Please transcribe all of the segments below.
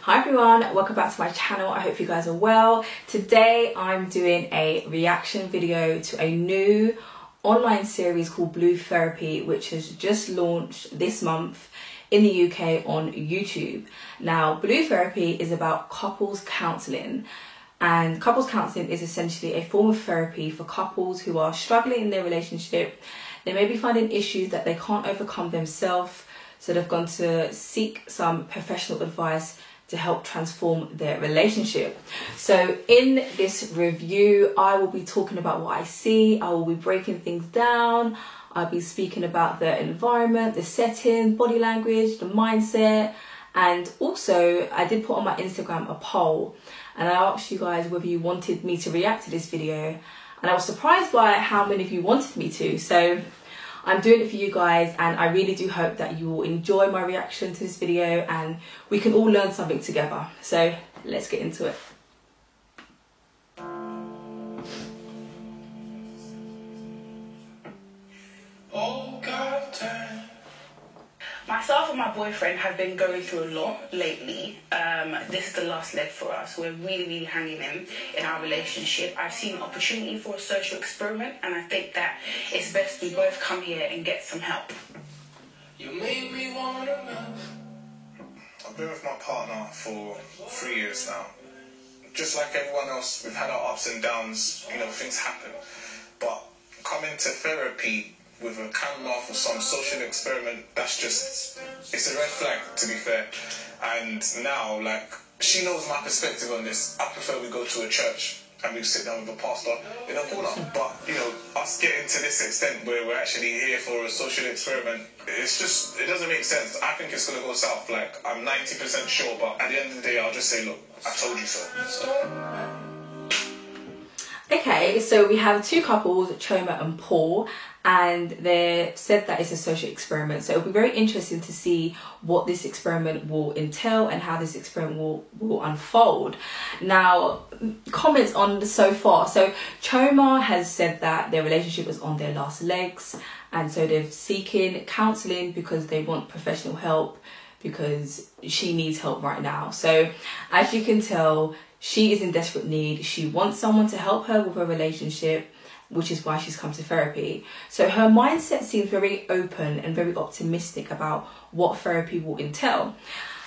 Hi everyone, welcome back to my channel. I hope you guys are well. Today I'm doing a reaction video to a new online series called Blue Therapy, which has just launched this month in the UK on YouTube. Now, Blue Therapy is about couples counselling, and couples counselling is essentially a form of therapy for couples who are struggling in their relationship. They may be finding issues that they can't overcome themselves, so they've gone to seek some professional advice to help transform their relationship. So in this review, I will be talking about what I see. I will be breaking things down. I'll be speaking about the environment, the setting, body language, the mindset, and also I did put on my Instagram a poll, and I asked you guys whether you wanted me to react to this video, and I was surprised by how many of you wanted me to. So I'm doing it for you guys, and I really do hope that you will enjoy my reaction to this video and we can all learn something together. So let's get into it. Oh God, myself and my boyfriend have been going through a lot lately. This is the last leg for us. We're really hanging in our relationship. I've seen an opportunity for a social experiment, and I think that it's best we both come here and get some help. You made me wanna know. I've been with my partner for 3 years now. Just like everyone else, we've had our ups and downs, you know, things happen. But coming to therapy with a camera for some social experiment, that's just, it's a red flag, to be fair. And now, like, she knows my perspective on this. I prefer we go to a church and we sit down with a pastor in a corner. But, you know, us getting to this extent where we're actually here for a social experiment, it's just, it doesn't make sense. I think it's going to go south. Like, I'm 90% sure, but at the end of the day, I'll just say, look, I told you so. Okay, so we have two couples, Choma and Paul, and they said that it's a social experiment. So it'll be very interesting to see what this experiment will entail and how this experiment will unfold. Now, comments on so far. So Choma has said that their relationship is on their last legs, and so they're seeking counselling because they want professional help, because she needs help right now. So as you can tell, she is in desperate need. She wants someone to help her with her relationship, which is why she's come to therapy. So her mindset seems very open and very optimistic about what therapy will entail.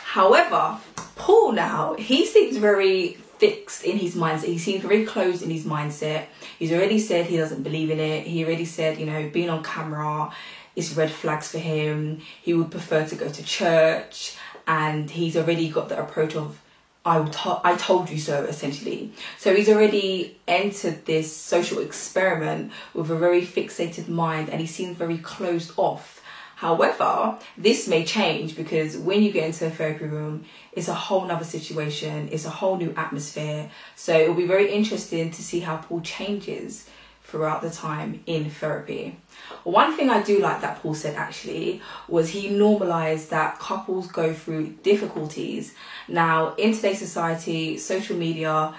However, Paul now, he seems very fixed in his mindset. He seems very closed in his mindset. He's already said he doesn't believe in it. He already said, you know, being on camera is red flags for him. He would prefer to go to church, and he's already got the approach of, I told you so, essentially. So he's already entered this social experiment with a very fixated mind, and he seems very closed off. However, this may change, because when you get into a therapy room, it's a whole nother situation. It's a whole new atmosphere. So it'll be very interesting to see how Paul changes throughout the time in therapy. One thing I do like that Paul said actually was he normalized that couples go through difficulties. Now, in today's society, social media,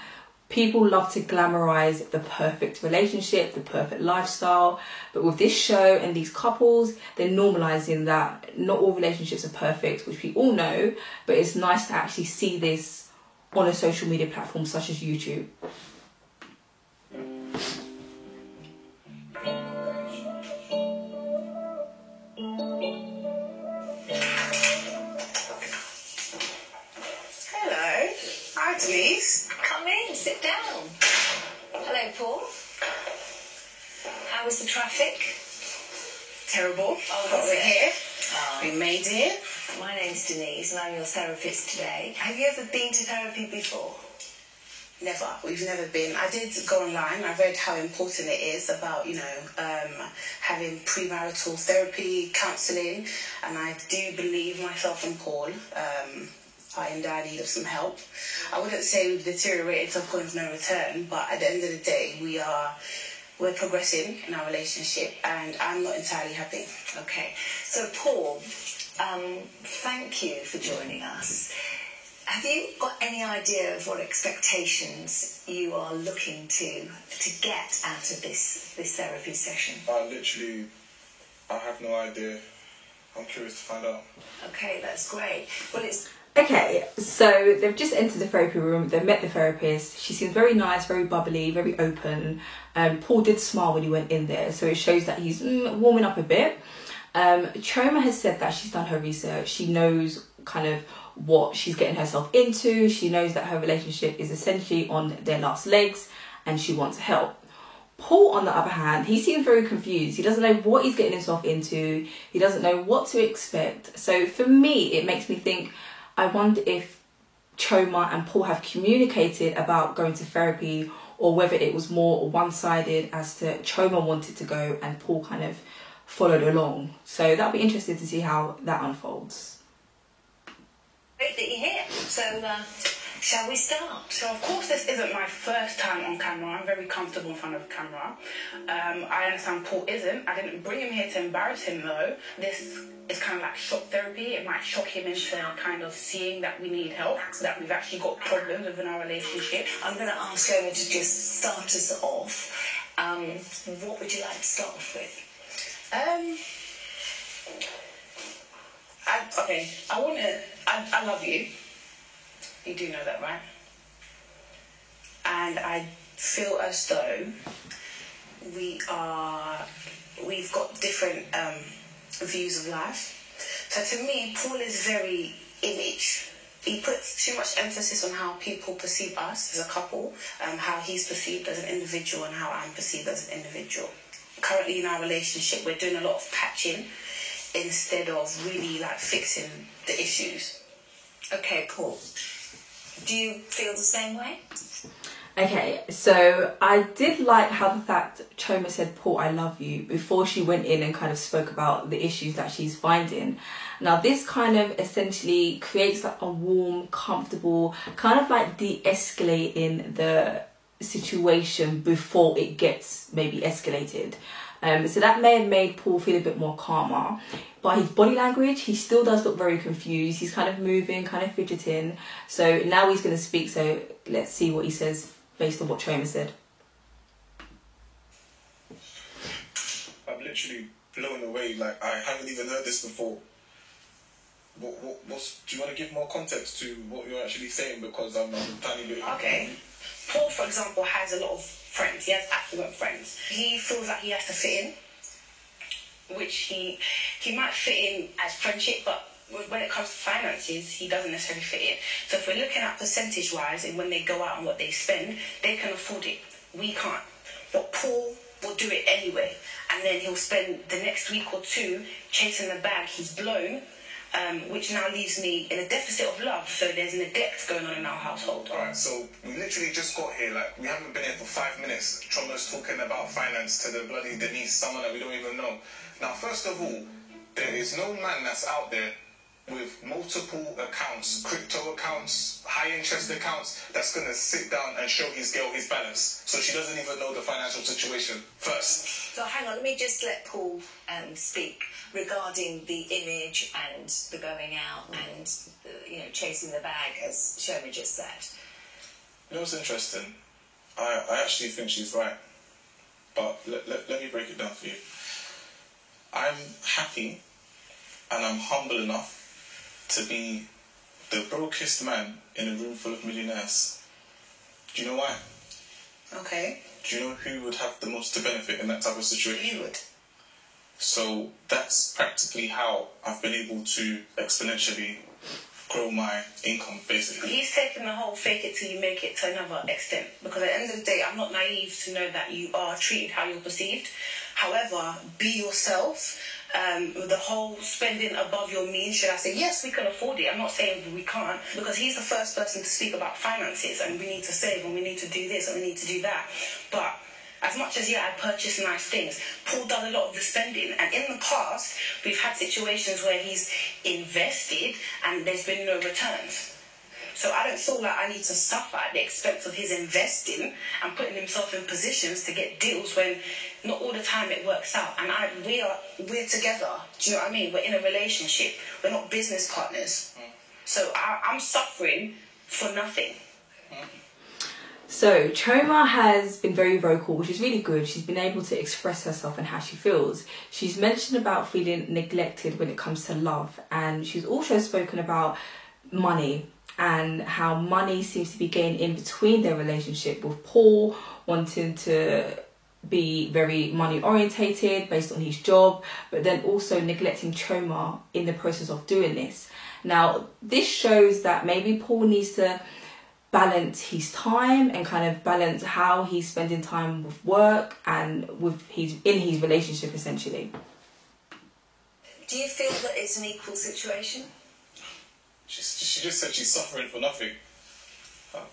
people love to glamorize the perfect relationship, the perfect lifestyle. But with this show and these couples, they're normalizing that not all relationships are perfect, which we all know, but it's nice to actually see this on a social media platform such as YouTube. Denise, come in, sit down. Hello, Paul. How was the traffic? Terrible. Oh, but we're here. Oh. We made it. My name's Denise, and I'm your therapist today. Have you ever been to therapy before? Never. We've never been. I did go online. I read how important it is about, you know, having premarital therapy, counselling, and I do believe myself and Paul are in dire need of some help. I wouldn't say we've deteriorated to a point of no return, but at the end of the day, we're progressing in our relationship, and I'm not entirely happy. Okay. So, Paul, thank you for joining us. Have you got any idea of what expectations you are looking to get out of this therapy session? I have no idea. I'm curious to find out. Okay, that's great. Well, it's... Okay, so they've just entered the therapy room. They've met the therapist. She seems very nice, very bubbly, very open. Paul did smile when he went in there, so it shows that he's warming up a bit. Choma has said that she's done her research. She knows kind of what she's getting herself into. She knows that her relationship is essentially on their last legs and she wants help. Paul, on the other hand, he seems very confused. He doesn't know what he's getting himself into. He doesn't know what to expect. So for me, it makes me think, I wonder if Choma and Paul have communicated about going to therapy, or whether it was more one-sided as to Choma wanted to go and Paul kind of followed along. So that'll be interesting to see how that unfolds. Great that you're here. So shall we start? So of course this isn't my first time on camera. I'm very comfortable in front of the camera. I understand Paul isn't. I didn't bring him here to embarrass him though. This is kind of like shock therapy. It might shock him into kind of seeing that we need help, that we've actually got problems within our relationship. I'm going to ask Choma to just start us off. What would you like to start off with? I love you. You do know that, right? And I feel as though we've got different views of life. So to me, Paul is very image. He puts too much emphasis on how people perceive us as a couple, how he's perceived as an individual and how I'm perceived as an individual. Currently in our relationship, we're doing a lot of patching instead of really like fixing the issues. Okay, Paul. Do you feel the same way? Okay, so I did like how the fact Choma said, Paul, I love you, before she went in and kind of spoke about the issues that she's finding. Now, this kind of essentially creates like a warm, comfortable, kind of like de-escalating the situation before it gets maybe escalated. So that may have made Paul feel a bit more calmer. But his body language, he still does look very confused. He's kind of moving, kind of fidgeting. So now he's going to speak. So let's see what he says based on what Choma said. I'm literally blown away. Like, I haven't even heard this before. Do you want to give more context to what you're actually saying? Because I'm tiny bit. Okay. Paul, for example, has a lot of friends. He has affluent friends. He feels like he has to fit in, which he might fit in as friendship, but when it comes to finances, he doesn't necessarily fit in. So if we're looking at percentage-wise and when they go out and what they spend, they can afford it. We can't. But Paul will do it anyway. And then he'll spend the next week or two chasing the bag he's blown, which now leaves me in a deficit of love. So there's neglect going on in our household. Alright, so we literally just got here, like, we haven't been here for 5 minutes. Choma's talking about finance to the bloody Denise, someone that we don't even know. Now, first of all, there is no man that's out there with multiple accounts, crypto accounts, high interest accounts, that's going to sit down and show his girl his balance. So she doesn't even know the financial situation first. So hang on, let me just let Paul speak regarding the image and the going out and chasing the bag, as Choma just said. You know what's interesting? I actually think she's right. But let me break it down for you. I'm happy and I'm humble enough to be the brokest man in a room full of millionaires. Do you know why? Okay. Do you know who would have the most to benefit in that type of situation? You would. So that's practically how I've been able to exponentially grow my income, basically. He's taken the whole fake it till you make it to another extent. Because at the end of the day, I'm not naive to know that you are treated how you're perceived. However, be yourself. The whole spending above your means, should I say, yes, we can afford it. I'm not saying we can't, because he's the first person to speak about finances and we need to save and we need to do this and we need to do that. But as much as, I purchase nice things, Paul does a lot of the spending. And in the past, we've had situations where he's invested and there's been no returns. So I don't feel like I need to suffer at the expense of his investing and putting himself in positions to get deals when not all the time it works out. And we're together. Do you know what I mean? We're in a relationship. We're not business partners. So I'm suffering for nothing. So Choma has been very vocal, which is really good. She's been able to express herself and how she feels. She's mentioned about feeling neglected when it comes to love, and she's also spoken about money and how money seems to be getting in between their relationship, with Paul wanting to be very money orientated based on his job, but then also neglecting Choma in the process of doing this. Now, this shows that maybe Paul needs to balance his time and kind of balance how he's spending time with work and with his relationship, essentially. Do you feel that it's an equal situation? She just said she's suffering for nothing. Okay.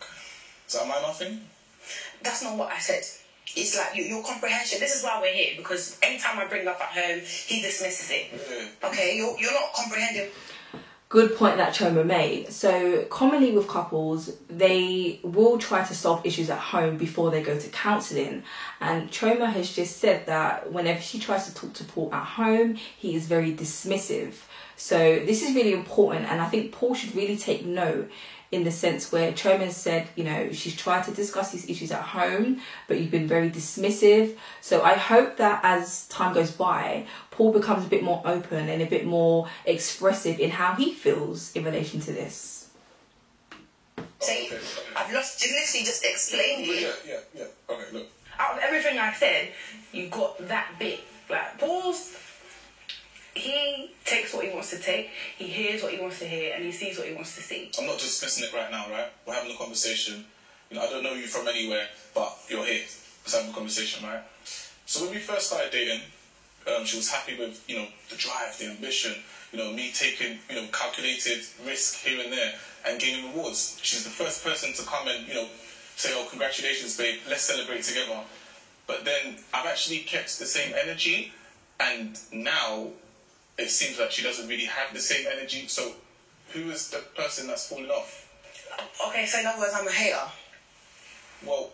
So am I nothing? That's not what I said. It's like your comprehension. This is why we're here, because anytime I bring up at home, he dismisses it. Yeah. Okay, you're not comprehending. Good point that Choma made. So commonly with couples, they will try to solve issues at home before they go to counselling. And Choma has just said that whenever she tries to talk to Paul at home, he is very dismissive. So this is really important, and I think Paul should really take note, in the sense where Choma said, you know, she's tried to discuss these issues at home, but you've been very dismissive. So I hope that as time goes by, Paul becomes a bit more open and a bit more expressive in how he feels in relation to this. See, I've literally just explained it. Yeah. Okay, look. Out of everything I said, you got that bit. Like, Paul's... He takes what he wants to take, he hears what he wants to hear, and he sees what he wants to see. I'm not dismissing it right now, right? We're having a conversation. You know, I don't know you from anywhere, but you're here. Let's have a conversation, right? So when we first started dating, she was happy with, you know, the drive, the ambition, you know, me taking, you know, calculated risk here and there and gaining rewards. She's the first person to come and, you know, say, oh, congratulations, babe, let's celebrate together. But then I've actually kept the same energy, and now it seems like she doesn't really have the same energy. So who is the person that's falling off? Okay, so in other words, I'm a hater. Well,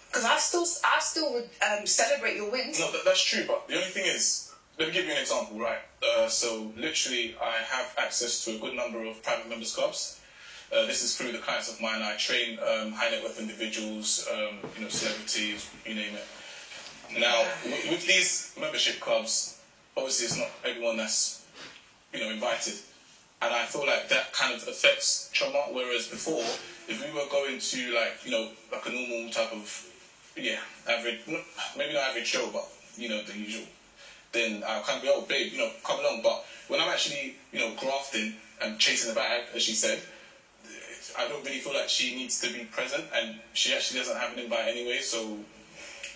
because I still would celebrate your wins. No, that's true. But the only thing is, let me give you an example, right? So literally, I have access to a good number of private members clubs. This is through the clients of mine. I train high net worth individuals, you know, celebrities, you name it. Now, with these membership clubs, obviously it's not everyone that's, you know, invited. And I feel like that kind of affects Choma, whereas before, if we were going to, like, you know, like a normal type of, average, maybe not average Joe, but, you know, the usual, then I'll kind of be, oh, babe, you know, come along. But when I'm actually, you know, grafting and chasing the bag, as she said, I don't really feel like she needs to be present, and she actually doesn't have an invite anyway, so...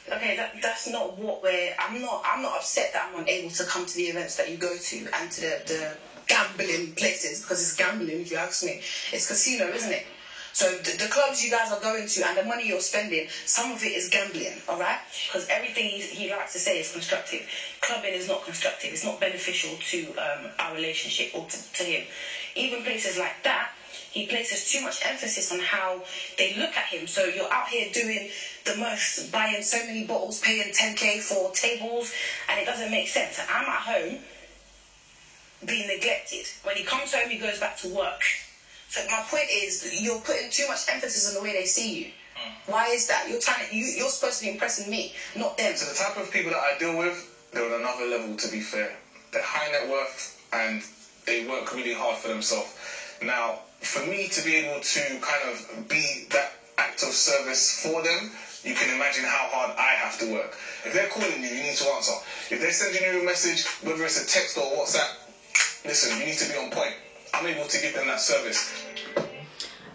Okay, that's not what I'm not upset that I'm unable to come to the events that you go to and to the gambling places, because it's gambling, if you ask me. It's casino, isn't it? So the clubs you guys are going to and the money you're spending, some of it is gambling, all right? Because everything he likes to say is constructive. Clubbing is not constructive. It's not beneficial to our relationship or to him. Even places like that, he places too much emphasis on how they look at him. So you're out here doing the most, buying so many bottles, paying 10k for tables, and it doesn't make sense. I'm at home being neglected. When he comes home, he goes back to work. So my point is, you're putting too much emphasis on the way they see you. Why is that? You're supposed to be impressing me, not them. So the type of people that I deal with, they're on another level, to be fair. They're high net worth and they work really hard for themselves. Now, for me to be able to kind of be that act of service for them, you can imagine how hard I have to work. If they're calling you, you need to answer. If they're sending you a message, whether it's a text or WhatsApp, listen, you need to be on point. I'm able to give them that service.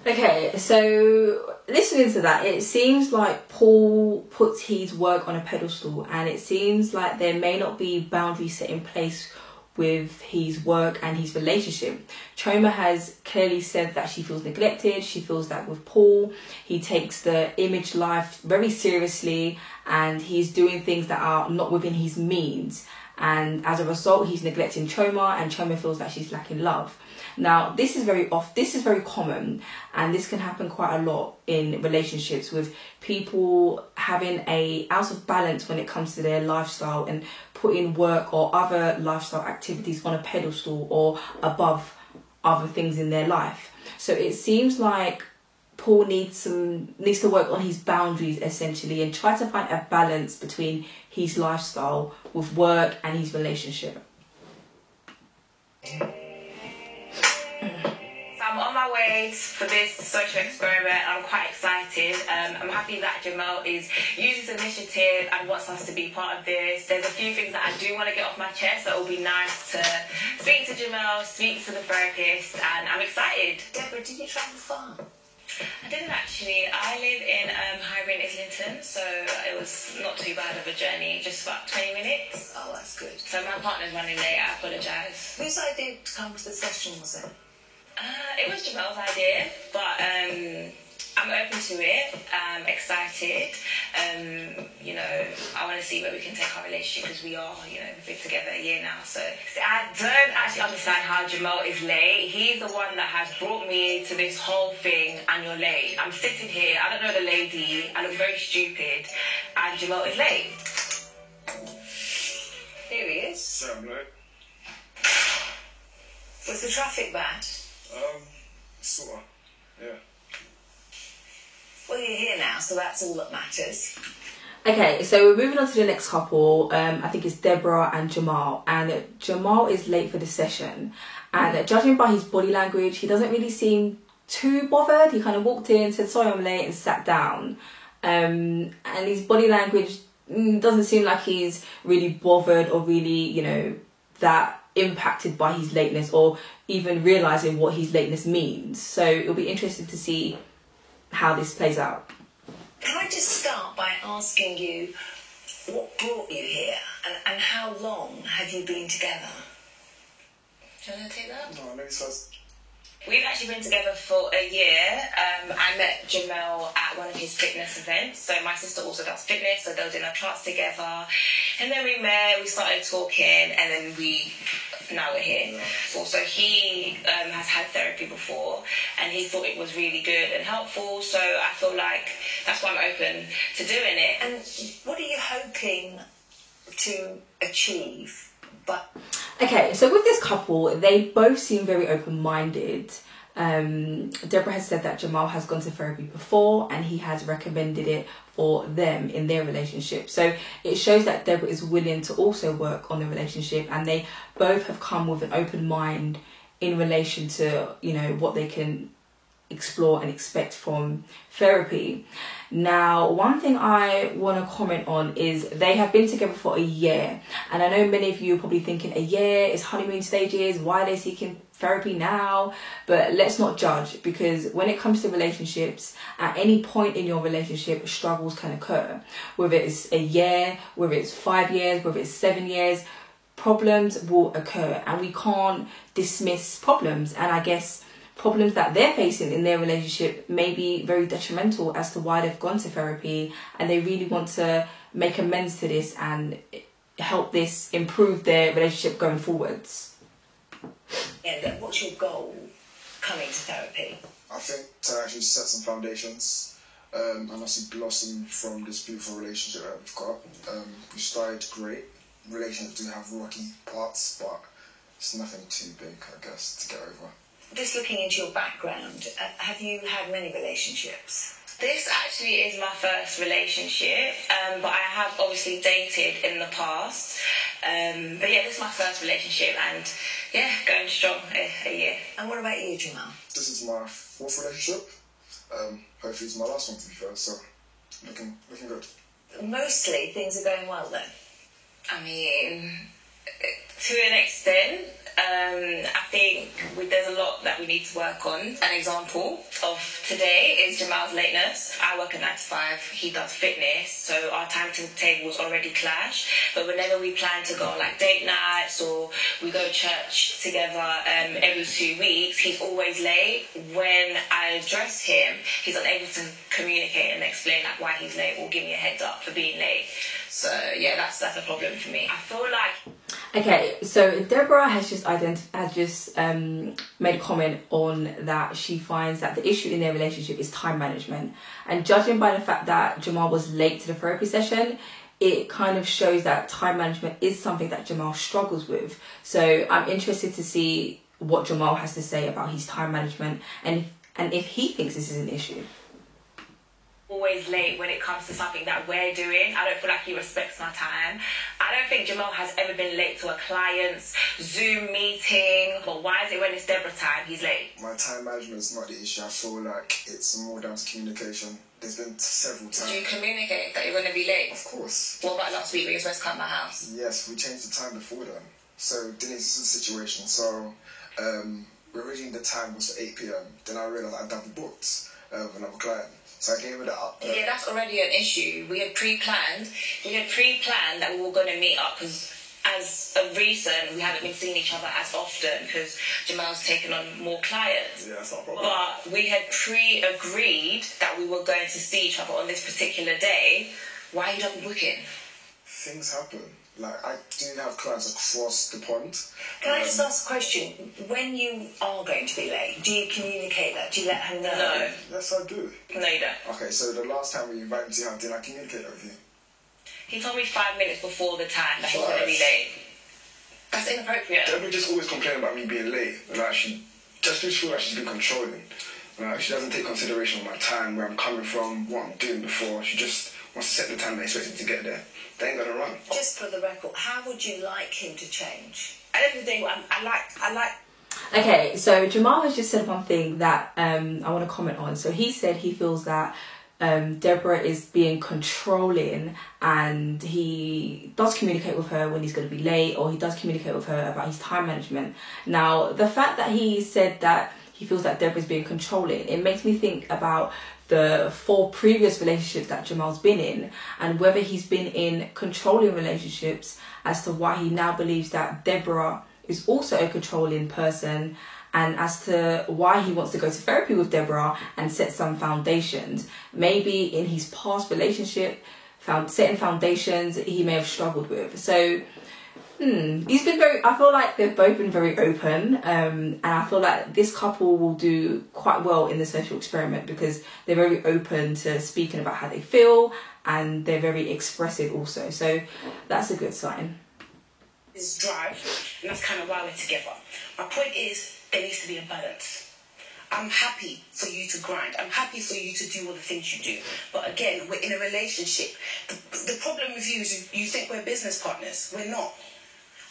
Okay, so listening to that, it seems like Paul puts his work on a pedestal, and it seems like there may not be boundaries set in place with his work and his relationship. Choma has clearly said that she feels neglected. She feels that with Paul, he takes the image life very seriously and he's doing things that are not within his means. And as a result, he's neglecting Choma, and Choma feels that she's lacking love. Now, this is very common, and this can happen quite a lot in relationships, with people having a out of balance when it comes to their lifestyle and putting work or other lifestyle activities on a pedestal or above other things in their life. So it seems like Paul needs to work on his boundaries, essentially, and try to find a balance between his lifestyle with work and his relationship. I'm on my way wait for this social experiment. I'm quite excited. I'm happy that Jamal is using this initiative and wants us to be part of this. There's a few things that I do want to get off my chest, so it will be nice to speak to Jamal, speak to the therapist, and I'm excited. Deborah, did you travel far? I didn't actually. I live in Highbury, Islington, so it was not too bad of a journey, just about 20 minutes. Oh, that's good. So my partner's running late, I apologise. Whose idea to come to the session was it? It was Jamal's idea, but I'm open to it. I'm excited. You know, I want to see where we can take our relationship because we are, you know, we've been together a year now. So I don't actually understand how Jamal is late. He's the one that has brought me to this whole thing, and you're late. I'm sitting here, I don't know the lady, I look very stupid, and Jamal is late. Here he is. So I'm late. Was the traffic bad? Sort of. Yeah. Well, you're here now, so that's all that matters. Okay, so we're moving on to the next couple. I think it's Deborah and Jamal. And Jamal is late for the session. And judging by his body language, he doesn't really seem too bothered. He kind of walked in, said, sorry, I'm late, and sat down. And his body language doesn't seem like he's really bothered or really, you know, that impacted by his lateness or even realising what his lateness means. So it'll be interesting to see how this plays out. Can I just start by asking you what brought you here and how long have you been together? Do you want to take that? No, ladies first. We've actually been together for a year. I met Jamal at one of his fitness events. So my sister also does fitness, so they were doing a class together. And then we met, we started talking, and then now we're here. Yeah. Also, he has had therapy before, and he thought it was really good and helpful. So I feel like that's why I'm open to doing it. And what are you hoping to achieve? Okay, so with this couple, they both seem very open-minded. Deborah has said that Jamal has gone to therapy before and he has recommended it for them in their relationship. So it shows that Deborah is willing to also work on the relationship, and they both have come with an open mind in relation to, you know, what they can explore and expect from therapy. Now, one thing I want to comment on is they have been together for a year, and I know many of you are probably thinking a year is honeymoon stages, why are they seeking therapy now? But let's not judge, because when it comes to relationships, at any point in your relationship, struggles can occur. Whether it's a year, whether it's 5 years, whether it's 7 years, problems will occur, and we can't dismiss problems. And I guess problems that they're facing in their relationship may be very detrimental as to why they've gone to therapy, and they really want to make amends to this and help this improve their relationship going forwards. Yeah, what's your goal coming to therapy? I think to actually set some foundations and actually blossom from this beautiful relationship that we've got. We started great. Relationships do have rocky parts, but it's nothing too big, I guess, to get over. Just looking into your background, have you had many relationships? This actually is my first relationship, but I have obviously dated in the past. But yeah, this is my first relationship, and yeah, going strong a year. And what about you, Jamal? This is my fourth relationship. Hopefully it's my last one, to be fair, so looking good. Mostly things are going well then? I mean, to an extent. I think there's a lot that we need to work on. An example of today is Jamal's lateness. I work a 9 to 5, he does fitness, so our timetables already clash. But whenever we plan to go on like date nights or we go to church together every 2 weeks, he's always late. When I address him, he's unable to communicate and explain like why he's late or give me a heads up for being late. So yeah, that's a problem for me. I feel like... Okay, so Deborah has just made a comment on that she finds that the issue in their relationship is time management. And judging by the fact that Jamal was late to the therapy session, it kind of shows that time management is something that Jamal struggles with. So I'm interested to see what Jamal has to say about his time management and if he thinks this is an issue. Always late when it comes to something that we're doing. I don't feel like he respects my time. I I don't think Jamal has ever been late to a client's Zoom meeting. But why is it when it's Deborah time, he's late? My time management is not the issue. I feel like it's more down to communication. There's been several times. Did you communicate that you're going to be late? Of course. What about last week when you were supposed to come to my house? Yes, we changed the time before then. So, Denise, this is the situation. So, originally the time was 8 p.m. Then I realised I double booked with another client. So I gave her that up. Yeah, that's already an issue. We had pre-planned that we were going to meet up because as of recent, we haven't been seeing each other as often because Jamal's taken on more clients. Yeah, that's not a problem. But we had pre-agreed that we were going to see each other on this particular day. Why are you double booking? Things happen. Like, I do have clients across the pond. Can I just ask a question? When you are going to be late, do you communicate that? Do you let her know? No. Yes, I do. No, you don't. Okay, so the last time we invited me to have dinner, I communicated with you. He told me 5 minutes before the time that he was going to be late. That's inappropriate. Deborah just always complain about me being late. Like, she just feel like she's been controlling. Like, she doesn't take consideration of my time, where I'm coming from, what I'm doing before. She just wants to set the time they expect him to get there. They ain't gonna run. Just for the record, how would you like him to change? I don't think I like. Okay, so Jamal has just said one thing that I want to comment on. So he said he feels that Deborah is being controlling, and he does communicate with her when he's going to be late, or he does communicate with her about his time management. Now, the fact that he said that he feels that Deborah is being controlling, it makes me think about the 4 previous relationships that Jamal's been in, and whether he's been in controlling relationships as to why he now believes that Deborah is also a controlling person, and as to why he wants to go to therapy with Deborah and set some foundations. Maybe in his past relationship, setting foundations he may have struggled with. So he's been I feel like they've both been very open, and I feel like this couple will do quite well in the social experiment because they're very open to speaking about how they feel, and they're very expressive also. So that's a good sign. His drive, and that's kind of why we're together. My point is, there needs to be a balance. I'm happy for you to grind. I'm happy for you to do all the things you do. But again, we're in a relationship. The problem with you is you think we're business partners. We're not.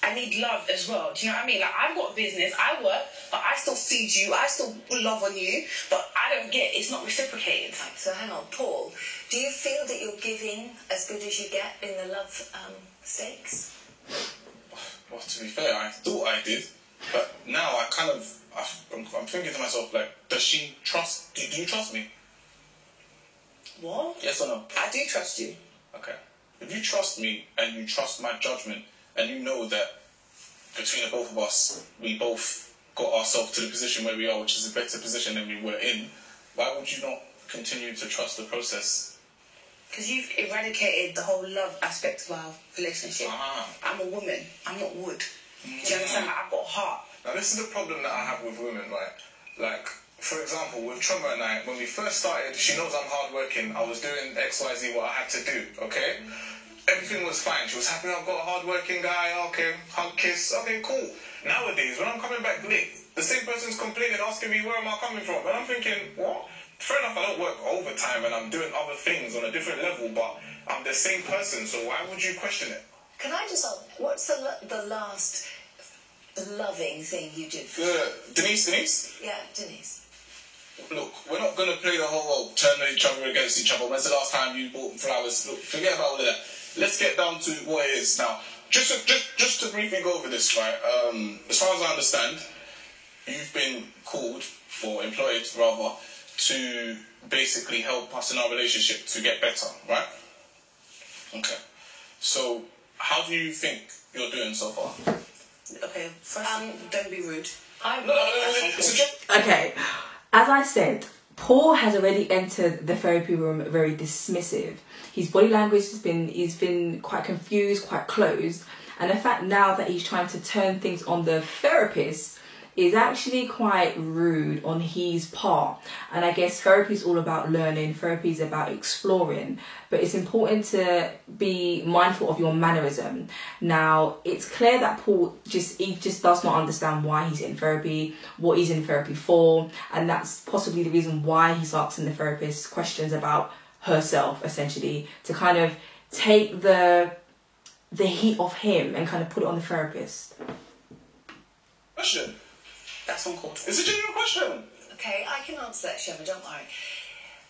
I need love as well. Do you know what I mean? Like, I've got a business, I work, but I still feed you, I still love on you, but I don't get, it's not reciprocated. So hang on, Paul, do you feel that you're giving as good as you get in the love stakes? Well, to be fair, I thought I did, but now I'm thinking to myself, like, does she trust, do you trust me? What? Yes or no? I do trust you. Okay. If you trust me and you trust my judgment, and you know that between the both of us, we both got ourselves to the position where we are, which is a better position than we were in, why would you not continue to trust the process? Because you've eradicated the whole love aspect of our relationship. I'm a woman, I'm not wood. Do you understand? Like, I've got a heart. Now, this is the problem that I have with women, right? Like, for example, with Trauma and I, when we first started, she knows I'm hardworking. I was doing X, Y, Z, what I had to do, okay? Everything was fine. She was happy I've got a hard-working guy. Okay, hug, kiss. Okay, cool. Nowadays, when I'm coming back late, the same person's complaining, asking me where am I coming from. And I'm thinking, what? Fair enough, I don't work overtime and I'm doing other things on a different level, but I'm the same person, so why would you question it? Can I just ask, what's the last loving thing you did for Denise? Yeah, Denise. Look, we're not going to play the whole turn each other against each other. When's the last time you bought flowers? Look, forget about all of that. Let's get down to what it is now. Just to briefly go over this, right? As far as I understand, you've been called, or employed rather, to basically help us in our relationship to get better, right? Okay. So, how do you think you're doing so far? Okay, first, don't be rude. Okay, as I said, Paul has already entered the therapy room very dismissive. His body language he's been quite confused, quite closed, and the fact now that he's trying to turn things on the therapist is actually quite rude on his part. And I guess therapy is all about learning, therapy is about exploring, but it's important to be mindful of your mannerism. Now, it's clear that Paul just does not understand why he's in therapy, what he's in therapy for, and that's possibly the reason why he's asking the therapist questions about herself, essentially, to kind of take the the heat off him and kind of put it on the therapist? Question. That's uncalled for. It's a genuine question. Okay, I can answer that, Shema, don't worry.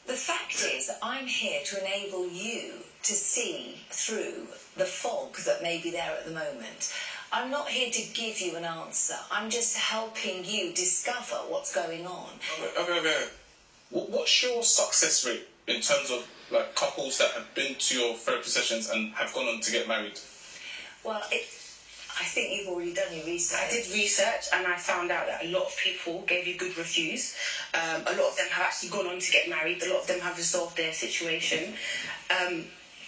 The fact is that I'm here to enable you to see through the fog that may be there at the moment. I'm not here to give you an answer. I'm just helping you discover what's going on. Okay. What's your success rate in terms of like couples that have been to your therapy sessions and have gone on to get married? Well, I think you've already done your research. I did research and I found out that a lot of people gave you good reviews. A lot of them have actually gone on to get married. A lot of them have resolved their situation.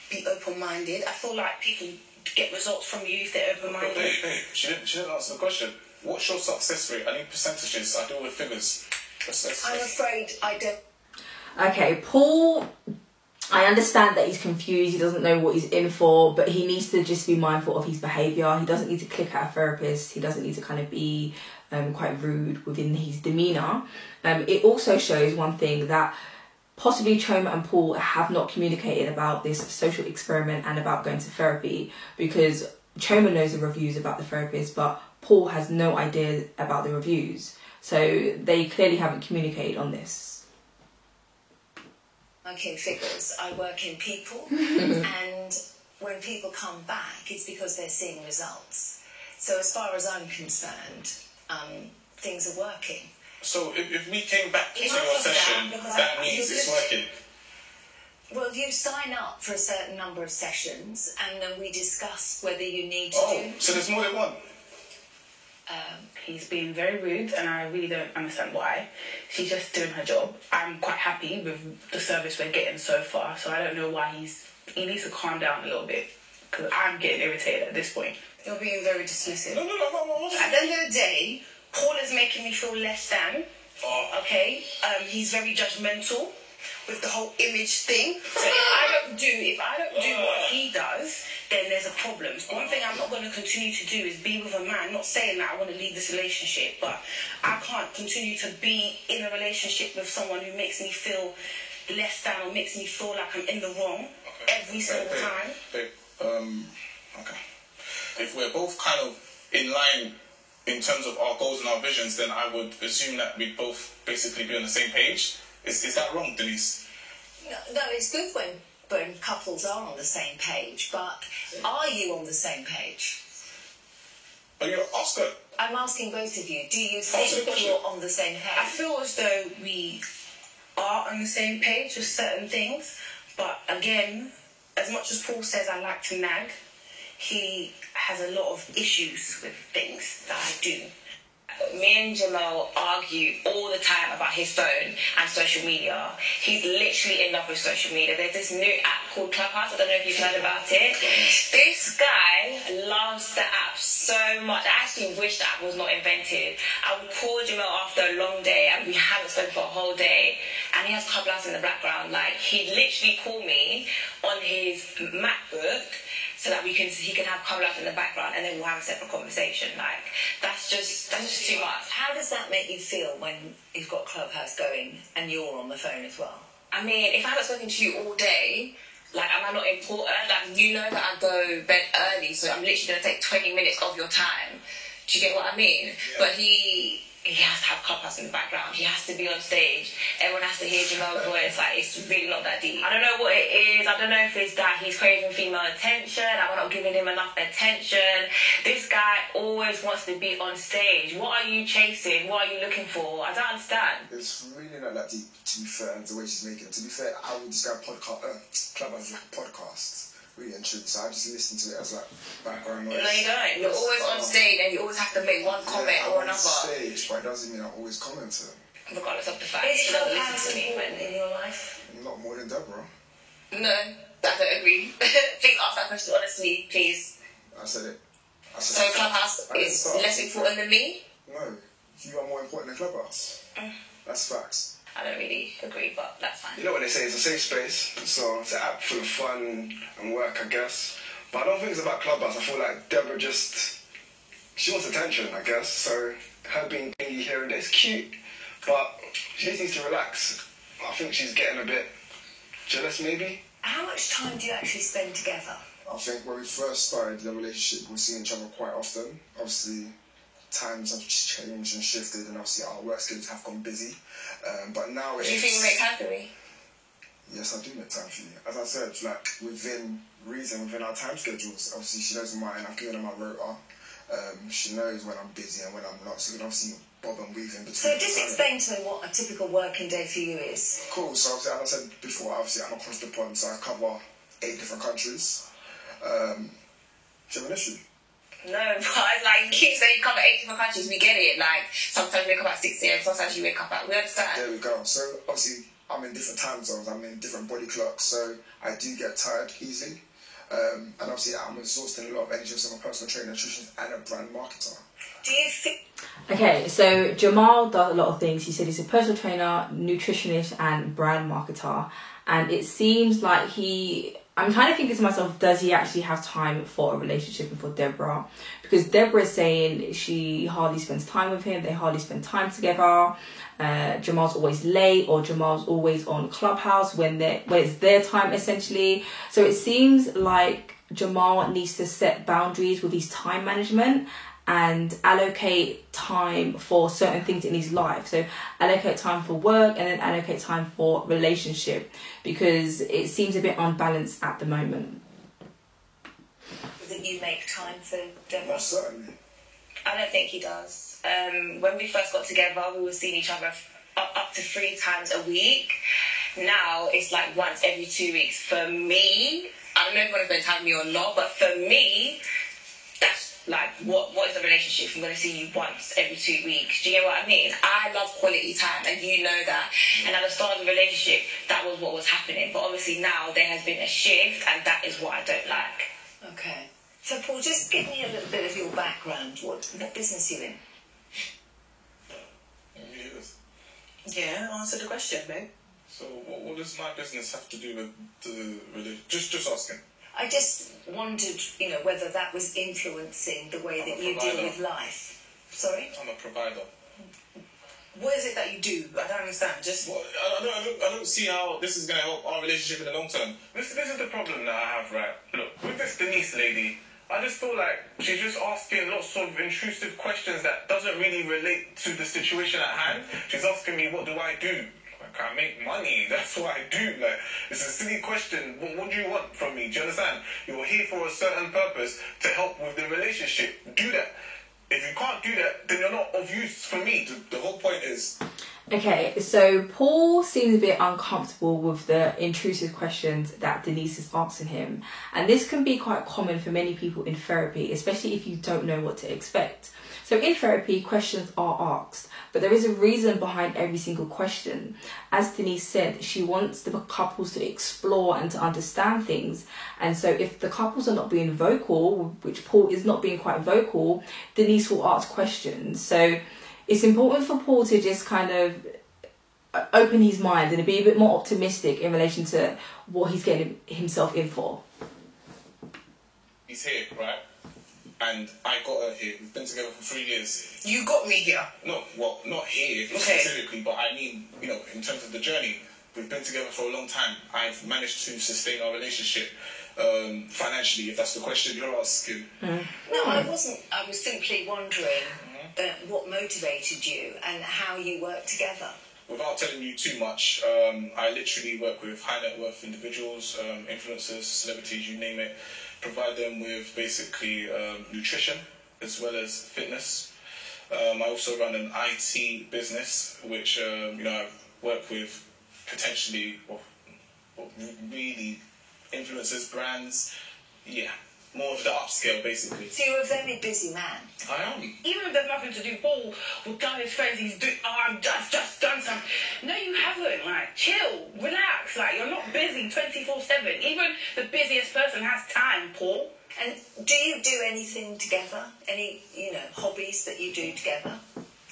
Be open-minded. I feel like people get results from you if they're open-minded. Babe, she didn't answer the question. What's your success rate? I need percentages. I deal with figures. I'm afraid I don't. Okay, Paul, I understand that he's confused, he doesn't know what he's in for, but he needs to just be mindful of his behaviour. He doesn't need to click at a therapist. He doesn't need to kind of be quite rude within his demeanour. It also shows one thing, that possibly Choma and Paul have not communicated about this social experiment and about going to therapy, because Choma knows the reviews about the therapist, but Paul has no idea about the reviews. So they clearly haven't communicated on this. I work in figures, I work in people, and when people come back, it's because they're seeing results. So as far as I'm concerned, things are working. So if we came back to your session, that means it's working. Well, you sign up for a certain number of sessions, and then we discuss whether you need to do... So there's more than one? He's being very rude and I really don't understand why. She's just doing her job. I'm quite happy with the service we're getting so far, so I don't know why he needs to calm down a little bit, because I'm getting irritated at this point. You're being very dismissive. No. At the end of the day, Paul is making me feel less than. Okay? He's very judgmental with the whole image thing. So if I don't do what he does, then there's a problem. One thing I'm not going to continue to do is be with a man, not saying that I want to leave this relationship, but I can't continue to be in a relationship with someone who makes me feel less than or makes me feel like I'm in the wrong every single time. Okay. If we're both kind of in line in terms of our goals and our visions, then I would assume that we'd both basically be on the same page. Is that wrong, Denise? No, it's good when couples are on the same page, but are you on the same page? Are you Oscar? I'm asking both of you, do you think you're on the same page? I feel as though we are on the same page with certain things, but again, as much as Paul says I like to nag, he has a lot of issues with things that I do. Me and Jamal argue all the time about his phone and social media. He's literally in love with social media. There's this new app called Clubhouse. I don't know if you've heard about it. This guy loves the app so much. I actually wish the app was not invented. I would call Jamal after a long day and we haven't spoken for a whole day, and he has Clubhouse in the background. Like, he'd literally call me on his MacBook so that he can have Clubhouse in the background, and then we'll have a separate conversation. Like, that's just too much. How does that make you feel when you've got Clubhouse going and you're on the phone as well? I mean, if I haven't spoken to you all day, like, am I not important? Like, you know that I go bed early, so I'm literally going to take 20 minutes of your time. Do you get what I mean? Yeah. But he has to have Clubhouse in the background. He has to be on stage. Everyone has to hear Jamal's voice. Like, it's really not that deep. I don't know what it is. I don't know if it's that he's craving female attention. I'm not giving him enough attention. This guy always wants to be on stage. What are you chasing? What are you looking for? I don't understand. It's really not that deep, to be fair, the way she's making it. To be fair, I would describe Clubhouse as a podcast. Really and truly, so I just listen to it as like background noise. No, you don't. You're always on stage and you always have to make one comment or another. I'm on stage, but it doesn't mean I always comment to them. Regardless of the fact. Is Clubhouse important in your life? Not more than Deborah. No, I don't agree. Please ask that question honestly, please. I said it. So Clubhouse is less important than me? No, you are more important than Clubhouse. That's facts. I don't really agree, but that's fine. You know what they say, it's a safe space, so it's an app full of fun and work, I guess. But I don't think it's about Clubhouse. I feel like Deborah she wants attention, I guess. So her being thingy here and there is cute, but she just needs to relax. I think she's getting a bit jealous, maybe. How much time do you actually spend together? I think when we first started the relationship, we were seeing each other quite often. Obviously, times have changed and shifted, and obviously our work schedules have gone busy. But now Do you think you make time for me? Yes, I do make time for you. As I said, like within reason, within our time schedules. Obviously, she knows mine. I've given her my rota. She knows when I'm busy and when I'm not. So we can obviously bob and weave in between. So just explain to me what a typical working day for you is. Cool. So obviously, as I said before, obviously I'm across the pond, so I cover 8 different countries. Do you have an issue? No, but like you keep saying you cover 8 different countries, we get it. Like sometimes you wake up at 6 a.m, sometimes you wake up at. We understand. There we go. So obviously I'm in different time zones. I'm in different body clocks, so I do get tired easily. And obviously I'm exhausting a lot of energy. So I'm a personal trainer, nutritionist, and a brand marketer. Do you think... Okay, so Jamal does a lot of things. He said he's a personal trainer, nutritionist, and brand marketer. And it seems like I'm kind of thinking to myself, does he actually have time for a relationship and for Deborah? Because Deborah is saying she hardly spends time with him. They hardly spend time together. Jamal's always late, or Jamal's always on Clubhouse when it's their time, essentially. So it seems like Jamal needs to set boundaries with his time management and allocate time for certain things in his life. So allocate time for work and then allocate time for relationship, because it seems a bit unbalanced at the moment. That you make time for Deborah? Most certainly. I don't think he does. When we first got together, we were seeing each other up to 3 times a week. Now it's like once every 2 weeks. For me, I don't know if you want to spend time with me or not, but for me, that's like what is a relationship? I'm going to see you once every 2 weeks. Do you know what I mean? I love quality time, and you know that. And at the start of the relationship, that was what was happening. But obviously now there has been a shift, and that is what I don't like. Okay. So Paul, just give me a little bit of your background. What business are you in? Yeah, answer the question, babe. So what does my business have to do with the religion? Just asking. I just wondered, whether that was influencing the way that you deal with life. Sorry? I'm a provider. What is it that you do? I don't understand. Well, I don't see how this is going to help our relationship in the long term. This is the problem that I have, right? Look, with this Denise lady, I just feel like she's just asking lots of intrusive questions that doesn't really relate to the situation at hand. She's asking me, what do I do? Like, I make money. That's what I do. Like, it's a silly question. What do you want from me? Do you understand? You're here for a certain purpose to help with the relationship. Do that. If you can't do that, then you're not of use for me. The whole point is... Okay, so Paul seems a bit uncomfortable with the intrusive questions that Denise is asking him. And this can be quite common for many people in therapy, especially if you don't know what to expect. So in therapy, questions are asked, but there is a reason behind every single question. As Denise said, she wants the couples to explore and to understand things. And so if the couples are not being vocal, which Paul is not being quite vocal, Denise will ask questions. So it's important for Paul to just kind of open his mind and be a bit more optimistic in relation to what he's getting himself in for. He's here, right? And I got her here. We've been together for 3 years. You got me here. No, well, not here specifically, but I mean, in terms of the journey, we've been together for a long time. I've managed to sustain our relationship financially, if that's the question you're asking. No, I wasn't. I was simply wondering what motivated you and how you work together. Without telling you too much, I literally work with high net worth individuals, influencers, celebrities, you name it. Provide them with basically nutrition as well as fitness. I also run an IT business, which I work with potentially really influencers, brands. Yeah, more of the upscale basically. So you're a very busy man. I am. Even if there's nothing to do, Paul will tell his friends he's doing, I've just done something. No, you haven't. Like, chill, relax. Like, you're not busy 24/7. Even the busiest person has time, Paul. And do you do anything together? Any, hobbies that you do together?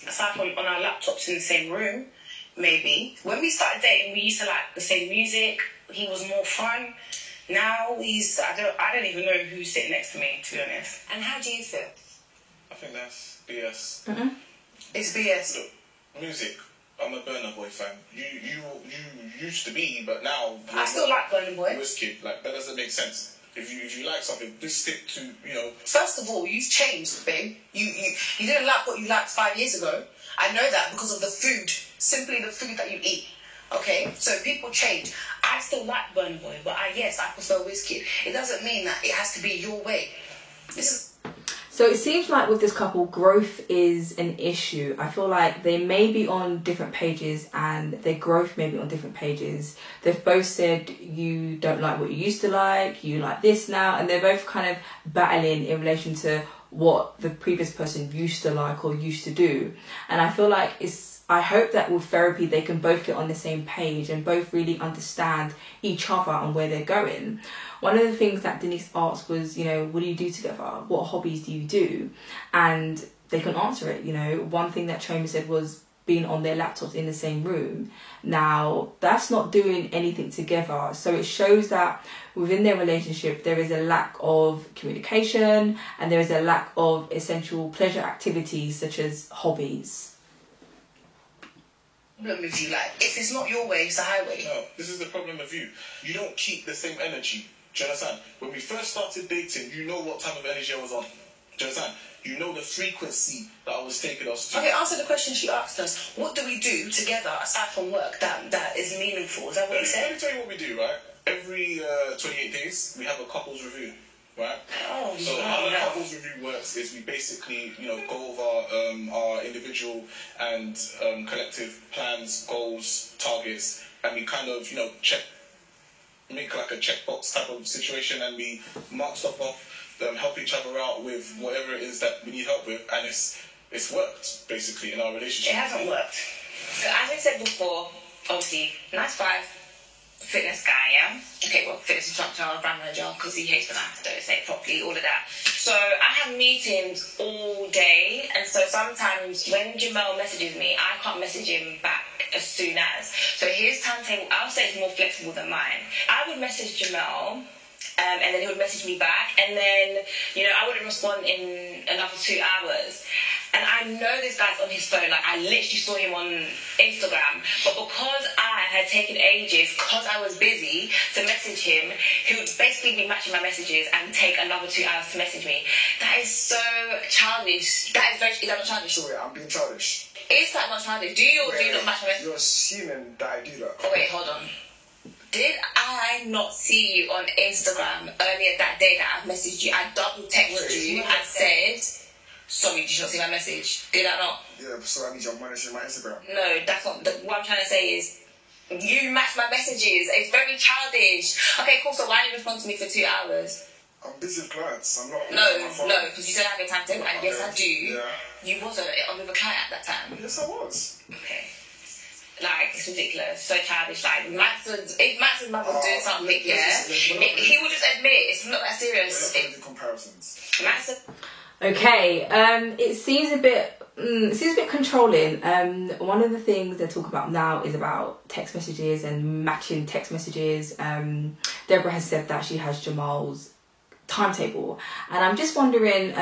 Aside from on our laptops in the same room, maybe. When we started dating, we used to like the same music. He was more fun. Now I don't even know who's sitting next to me, to be honest. And how do you feel? I think that's BS. Mm-hmm. It's BS. Look, music. I'm a Burna Boy fan. You used to be, but now I still like Burna Boy. Wizkid. Like, that doesn't make sense. If you like something, just stick to, you know. First of all, you've changed, babe. You didn't like what you liked 5 years ago. I know that because of the food, simply the food that you eat. Okay, so people change. I still like Burna Boy, but I prefer Wizkid. It doesn't mean that it has to be your way. So it seems like with this couple, growth is an issue. I feel like they may be on different pages and their growth may be on different pages. They've both said you don't like what you used to like, you like this now, and they're both kind of battling in relation to what the previous person used to like or used to do. And I feel like I hope that with therapy they can both get on the same page and both really understand each other and where they're going. One of the things that Denise asked was, you know, what do you do together? What hobbies do you do? And they can answer it, you know. One thing that Choma said was being on their laptops in the same room. Now, that's not doing anything together. So it shows that within their relationship, there is a lack of communication and there is a lack of essential pleasure activities such as hobbies. Problem with you, like, if it's not your way, it's the highway. No, this is the problem with you. You don't keep the same energy. Do you understand? When we first started dating, you know what type of energy I was on. Do you understand? You know the frequency that I was taking us to. Okay, answer the question she asked us. What do we do together aside from work that is meaningful? Is that what you said? Let me tell you what we do, right? Every 28 days, we have a couples review, right? Oh, so how the couples review works is we basically, you know, go over our individual and collective plans, goals, targets, and we kind of, you know, make like a checkbox type of situation, and we mark stuff off, help each other out with whatever it is that we need help with, and it's worked basically in our relationship. It hasn't worked. So as I said before, obviously, nice five, fitness guy, yeah? Okay, well, fitness instructor, brand manager, because he hates when I have to say it properly, all of that. So I have meetings all day, and so sometimes when Jamel messages me, I can't message him back as soon as. So his timetable, I'll say, it's more flexible than mine. I would message Jamel, and then he would message me back, and then, you know, I wouldn't respond in another 2 hours. And I know this guy's on his phone, like I literally saw him on Instagram, but because I had taken ages, because I was busy to message him, he would basically be matching my messages and take another 2 hours to message me. That is so childish. That is very, is that not childish? Sorry, I'm being childish. Is that not childish? Do you or do you not match my messages? You're assuming that I do that. Oh wait, hold on. Did I not see you on Instagram earlier that day that I messaged you? I double texted you and said, sorry, did you not see my message? Did I not? Yeah, so that means you're managing my Instagram. No, that's not. What I'm trying to say is, you match my messages. It's very childish. Okay, cool. So why didn't you respond to me for 2 hours? I'm busy with clients. I'm not. No, because you said I have a timetable, and yes, I do. Yeah. You wasn't with a client at that time. Yes, I was. Okay. Like, it's ridiculous. So childish. Like, if Max's mother was doing something, he would just admit it's not that serious. Let's do comparisons. Max. Okay, it seems a bit controlling. One of the things they talk about now is about text messages and matching text messages. Deborah has said that she has Jamal's timetable, and I'm just wondering,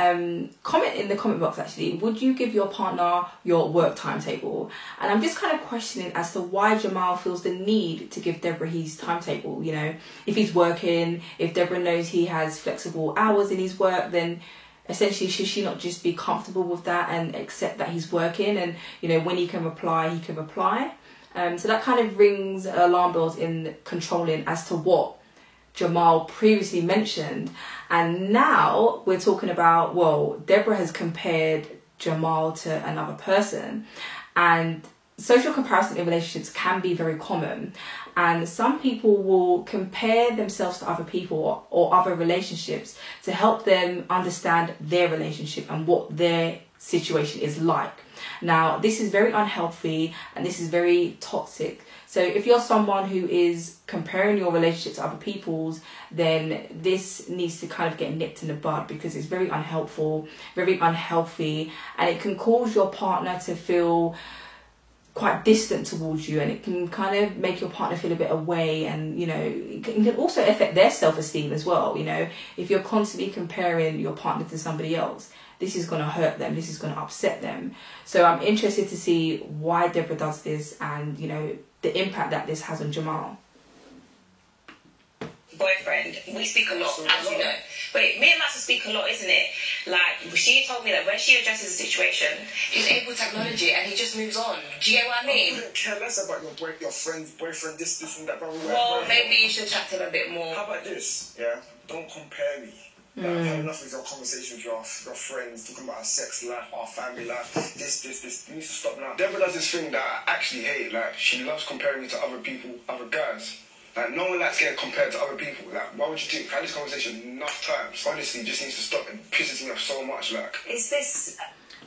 comment in the comment box actually, would you give your partner your work timetable? And I'm just kind of questioning as to why Jamal feels the need to give Deborah his timetable. You know, if he's working, if Deborah knows he has flexible hours in his work, then essentially should she not just be comfortable with that and accept that he's working, and you know, when he can reply, he can reply. So that kind of rings alarm bells in controlling as to what Jamal previously mentioned. And now we're talking about, well, Deborah has compared Jamal to another person, and social comparison in relationships can be very common, and some people will compare themselves to other people or other relationships to help them understand their relationship and what their situation is like. Now, this is very unhealthy and this is very toxic. So if you're someone who is comparing your relationship to other people's, then this needs to kind of get nipped in the bud, because it's very unhelpful, very unhealthy, and it can cause your partner to feel quite distant towards you, and it can kind of make your partner feel a bit away, and you know, it can also affect their self-esteem as well. You know, if you're constantly comparing your partner to somebody else, this is going to hurt them, this is going to upset them. So I'm interested to see why Deborah does this, and you know, the impact that this has on Jamal. boyfriend, we speak a lot, as you know. Wait, me and Maxa speak a lot, isn't it? Like, she told me that when she addresses a situation, he's able to acknowledge it and he just moves on. Do you get what I mean? I couldn't care less about your friend's boyfriend, this and that. Well, maybe you should chat to him a bit more. How about this? Yeah, don't compare me. I've had enough of your conversation with your friends, talking about our sex life, our family life, this. You need to stop now. Deborah does this thing that I actually hate. Like, she loves comparing me to other people, other guys. Like, no one likes getting compared to other people. Like, why would you do? I've had this conversation enough times. Honestly, it just needs to stop. It pisses me off so much. Like, Is this...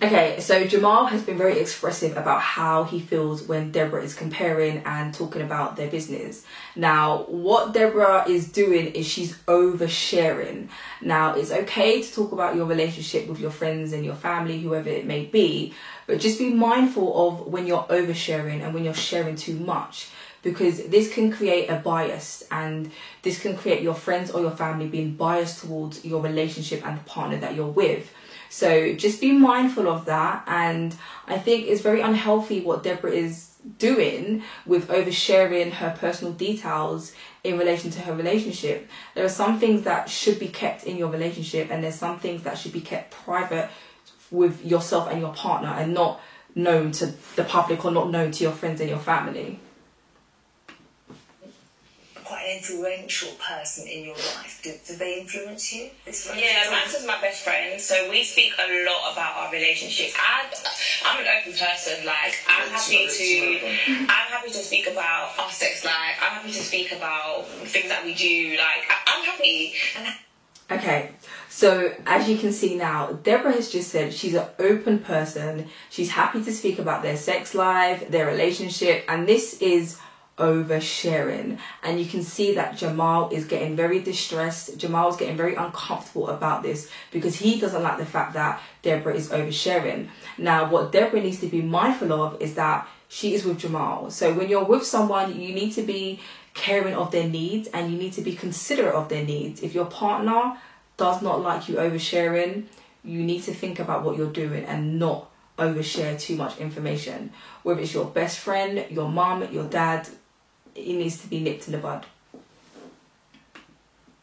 Okay, so Jamal has been very expressive about how he feels when Deborah is comparing and talking about their business. Now, what Deborah is doing is she's oversharing. Now, it's okay to talk about your relationship with your friends and your family, whoever it may be, but just be mindful of when you're oversharing and when you're sharing too much, because this can create a bias, and this can create your friends or your family being biased towards your relationship and the partner that you're with. So just be mindful of that. And I think it's very unhealthy what Deborah is doing with oversharing her personal details in relation to her relationship. There are some things that should be kept in your relationship, and there's some things that should be kept private with yourself and your partner, and not known to the public or not known to your friends and your family. Quite an influential person in your life. Do they influence you? Yeah, Max is my best friend, so we speak a lot about our relationship. I'm an open person. Like, I'm happy to speak about our sex life. I'm happy to speak about things that we do. Like, I'm happy. Okay, so as you can see now, Deborah has just said she's an open person. She's happy to speak about their sex life, their relationship, and this is oversharing. And you can see that Jamal is getting very distressed. Jamal's getting very uncomfortable about this because he doesn't like the fact that Deborah is oversharing. Now, what Deborah needs to be mindful of is that she is with Jamal. So when you're with someone, you need to be caring of their needs, and you need to be considerate of their needs. If your partner does not like you oversharing, you need to think about what you're doing and not overshare too much information. Whether it's your best friend, your mum, your dad, it needs to be nipped in the bud.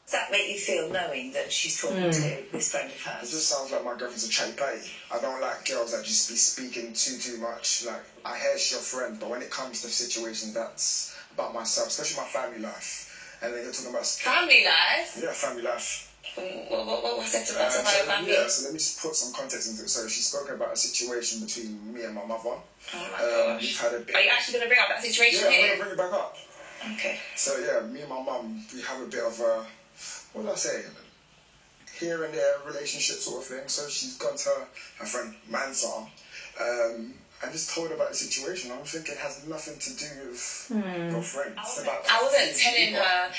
Does that make you feel knowing that she's talking to this friend of it hers? just sounds like my girlfriend's a chatty patty. I don't like girls that just be speaking too much. Like, I hear she's your friend, but when it comes to situations that's about myself, especially my family life, and then you're talking about... Family life? Yeah, family life. What's that about family? Yeah, so let me just put some context into it. So she spoke about a situation between me and my mother. Oh my gosh. We've had a bit... Are you actually going to bring up that situation Yeah, here? I'm going to bring it back up. Okay. So yeah, me and my mum, we have a bit of a, what did I say, here and there relationship sort of thing. So she's gone to her friend Mansa, and just told her about the situation. I'm thinking it has nothing to do with your friend. I wasn't telling her,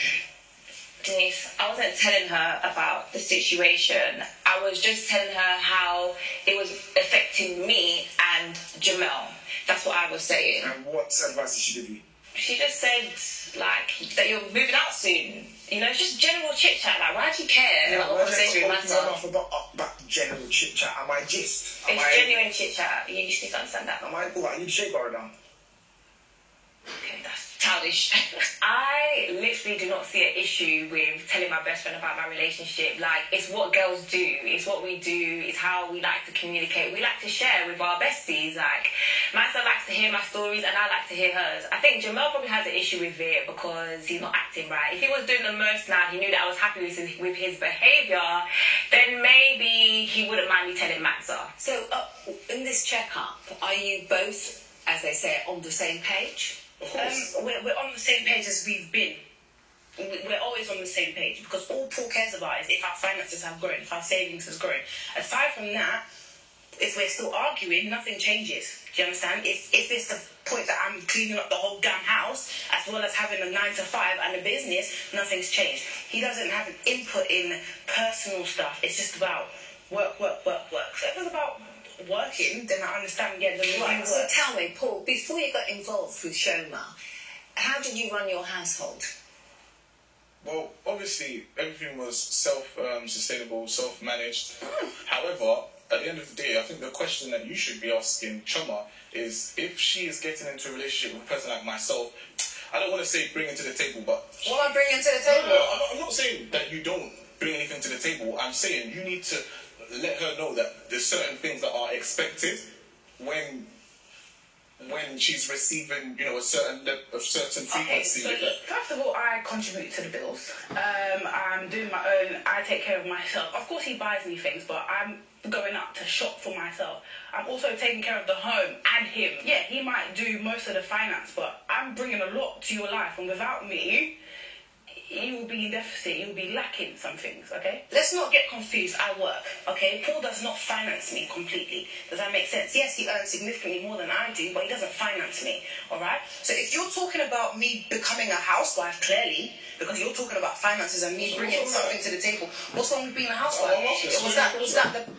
Denise, I wasn't telling her about the situation. I was just telling her how it was affecting me and Jamel. That's what I was saying. And what advice did she give you? She just said, like, that you're moving out soon. You know, it's just general chit-chat. Like, why do you care about what conversation with Mansa? About general chit-chat. Am I just... It's genuine chit-chat. You just need to understand that. Am I... Oh, I need to shake her down. Okay, that's childish. I literally do not see an issue with telling my best friend about my relationship. Like, it's what girls do. It's what we do. It's how we like to communicate. We like to share with our besties. Like, Mansa likes to hear my stories and I like to hear hers. I think Jamel probably has an issue with it because he's not acting right. If he was doing the most now, he knew that I was happy with his behaviour, then maybe he wouldn't mind me telling Mansa. So, in this checkup, are you both, as they say, on the same page? We're on the same page as we've been. We're always on the same page because all Paul cares about is if our finances have grown, if our savings has grown. Aside from that, if we're still arguing, nothing changes. Do you understand? If it's the point that I'm cleaning up the whole damn house, as well as having a 9 to 5 and a business, nothing's changed. He doesn't have an input in personal stuff. It's just about work. So if it was about working, then I understand, yeah, the Right, so tell me, Paul, before you got involved with Shoma, how did you run your household? Well, obviously, everything was self-sustainable, self-managed. However, at the end of the day, I think the question that you should be asking Choma is if she is getting into a relationship with a person like myself, I don't want to say bring it to the table, but What am I bringing to the table? I'm not saying that you don't bring anything to the table. I'm saying you need to let her know that there's certain things that are expected when she's receiving, you know, a certain frequency. Okay, so first of all, I contribute to the bills. I'm doing my own. I take care of myself. Of course, he buys me things, but I'm going out to shop for myself. I'm also taking care of the home and him. Yeah, he might do most of the finance, but I'm bringing a lot to your life, and without me, you will be in deficit, you will be lacking some things, okay? Let's not get confused. I work, okay? Paul does not finance me completely. Does that make sense? Yes, he earns significantly more than I do, but he doesn't finance me, all right? So if you're talking about me becoming a housewife, clearly, because you're talking about finances and me bringing something to the table, what's wrong with being a housewife? Was that the...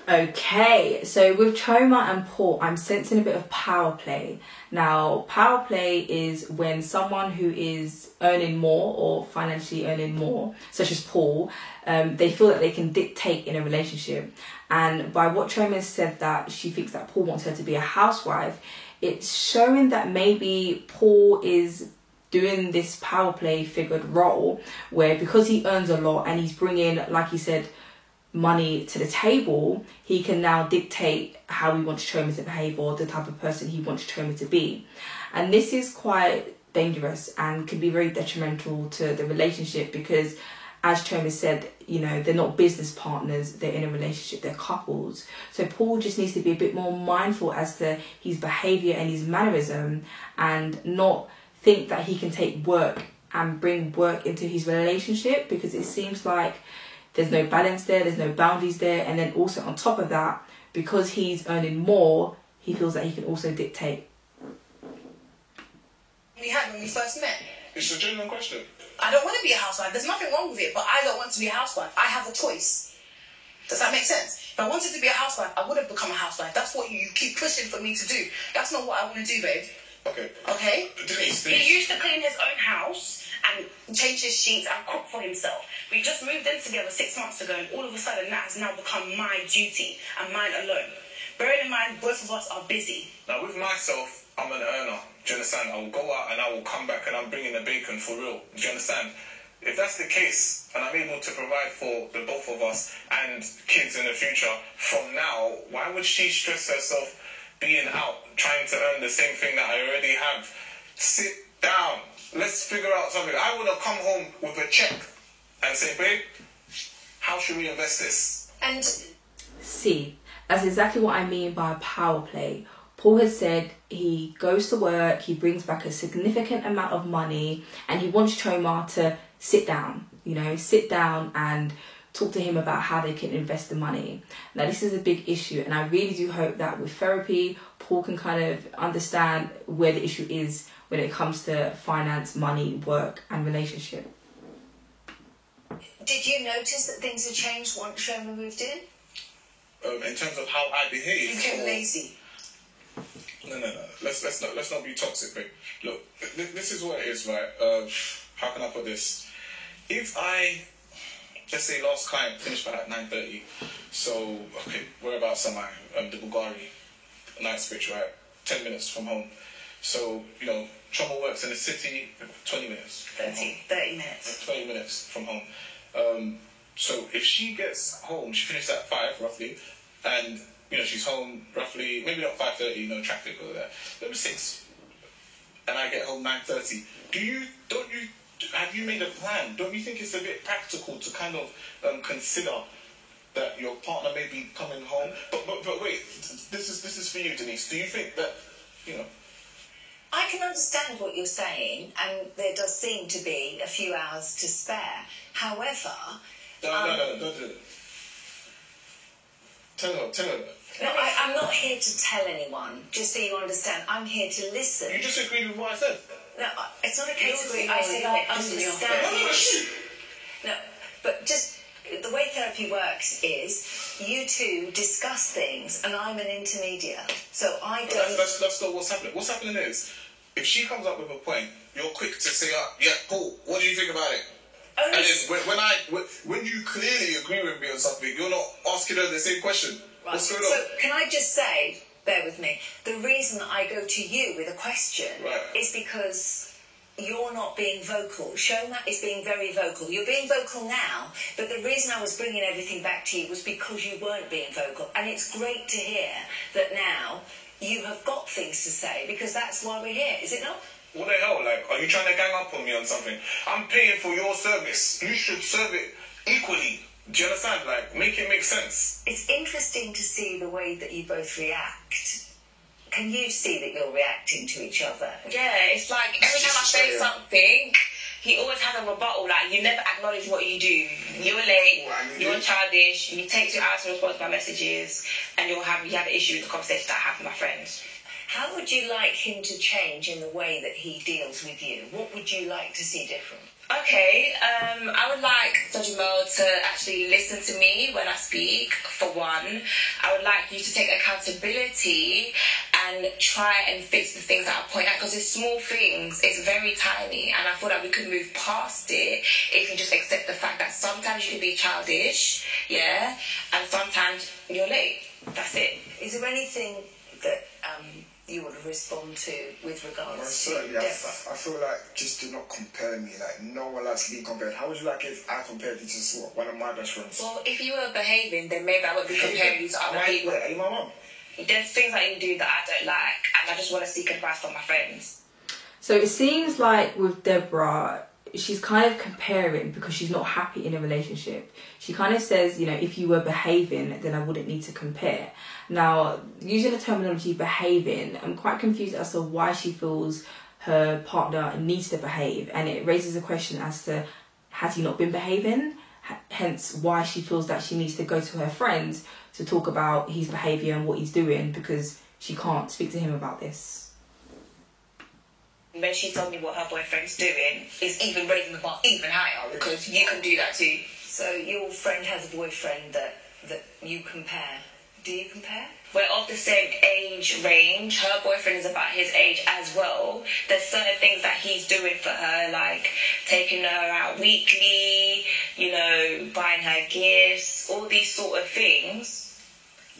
Okay, so with Choma and Paul, I'm sensing a bit of power play. Now, power play is when someone who is earning more or financially earning more, such as Paul, they feel that they can dictate in a relationship. And by what Choma said that she thinks that Paul wants her to be a housewife, it's showing that maybe Paul is doing this power play figured role where because he earns a lot and he's bringing, like he said, money to the table, he can now dictate how he wants Choma to behave or the type of person he wants Choma to be. And this is quite dangerous and can be very detrimental to the relationship because, as Choma said, you know, they're not business partners, they're in a relationship, they're couples. So Paul just needs to be a bit more mindful as to his behaviour and his mannerism and not think that he can take work and bring work into his relationship, because it seems like there's no balance there, there's no boundaries there. And then also on top of that, because he's earning more, he feels that he can also dictate. We had when we first met. It's a genuine question. I don't want to be a housewife. There's nothing wrong with it, but I don't want to be a housewife. I have a choice. Does that make sense? If I wanted to be a housewife, I would have become a housewife. That's what you keep pushing for me to do. That's not what I want to do, babe. Okay. Okay? Denise. He used to clean his own house and change his sheets and cook for himself. We just moved in together 6 months ago, and all of a sudden that has now become my duty and mine alone. Bearing in mind, both of us are busy. Now, with myself, I'm an earner. Do you understand? I will go out and I will come back and I'm bringing the bacon for real. Do you understand? If that's the case, and I'm able to provide for the both of us and kids in the future, from now, why would she stress herself being out, trying to earn the same thing that I already have? Sit down. Let's figure out something. I would have come home with a check and say, babe, how should we invest this? And See, that's exactly what I mean by power play. Paul has said he goes to work, he brings back a significant amount of money, and he wants Choma to sit down, sit down and talk to him about how they can invest the money. Now, this is a big issue, and I really do hope that with therapy, Paul can kind of understand where the issue is when it comes to finance, money, work, and relationship. Did you notice that things had changed once Choma moved in? In terms of how I behave. you became lazy. No. Let's not be toxic, babe. Look, this is what it is, right? How can I put this? If let's say last client finished by like 9:30, so okay, whereabouts am I? The Bulgari, Knightsbridge, right? 10 minutes from home. So Choma works in the city, 20 minutes. 30 minutes. 20 minutes from home. So if she gets home, she finishes at 5 roughly, and she's home roughly, maybe not 5:30, no traffic over there, maybe 6, and I get home 9:30. Have you made a plan? Don't you think it's a bit practical to kind of consider that your partner may be coming home? But wait, this is for you, Denise. Do you think that I can understand what you're saying, and there does seem to be a few hours to spare. However, no. Tell her. No, I'm not here to tell anyone, just so you understand. I'm here to listen. You just agreed with what I said. No, it's not a case of agreeing. I said I understand. No, but just the way therapy works is you two discuss things, and I'm an intermediate. So I don't... That's not what's happening. What's happening is, if she comes up with a point, you're quick to say, yeah, Paul, what do you think about it? And then when you clearly agree with me on something, you're not asking her the same question. Right. What's going on? So can I just say, bear with me, the reason I go to you with a question is because you're not being vocal. Showmat is being very vocal. You're being vocal now, but the reason I was bringing everything back to you was because you weren't being vocal. And it's great to hear that now you have got things to say, because that's why we're here, is it not? What the hell? Like, are you trying to gang up on me on something? I'm paying for your service. You should serve it equally. Do you understand? Like, make it make sense. It's interesting to see the way that you both react. Can you see that you're reacting to each other? Yeah, it's like every time I say something, he always has a rebuttal. Like, you never acknowledge what you do. You're late, you're childish, you take 2 hours to respond to my messages, and you have an issue with the conversation that I have with my friends. How would you like him to change in the way that he deals with you? What would you like to see different? Okay, I would like Jamel to actually listen to me when I speak, for one. I would like you to take accountability and try and fix the things that I point out, because it's small things, it's very tiny, and I thought that we could move past it if you just accept the fact that sometimes you can be childish, yeah, and sometimes you're late. That's it. Is there anything that you would respond to with regards to certainly, I Deborah? feel like just do not compare me. Like, no one likes to be compared. How would you like if I compared you to one of my best friends? Well, if you were behaving, then maybe I would be comparing you to other people. Are you my mum? There's things that you do that I don't like, and I just want to seek advice from my friends. So it seems like with Deborah, she's kind of comparing because she's not happy in a relationship. She kind of says, you know, if you were behaving, then I wouldn't need to compare. Now, using the terminology behaving, I'm quite confused as to why she feels her partner needs to behave. And it raises a question as to, has he not been behaving? Hence why she feels that she needs to go to her friends to talk about his behaviour and what he's doing, because she can't speak to him about this. When she told me what her boyfriend's doing, it's even raising the bar even higher, because you can do that too. So your friend has a boyfriend that you compare. Do you compare? We're of the same age range. Her boyfriend is about his age as well. There's certain things that he's doing for her, like taking her out weekly, you know, buying her gifts, all these sort of things.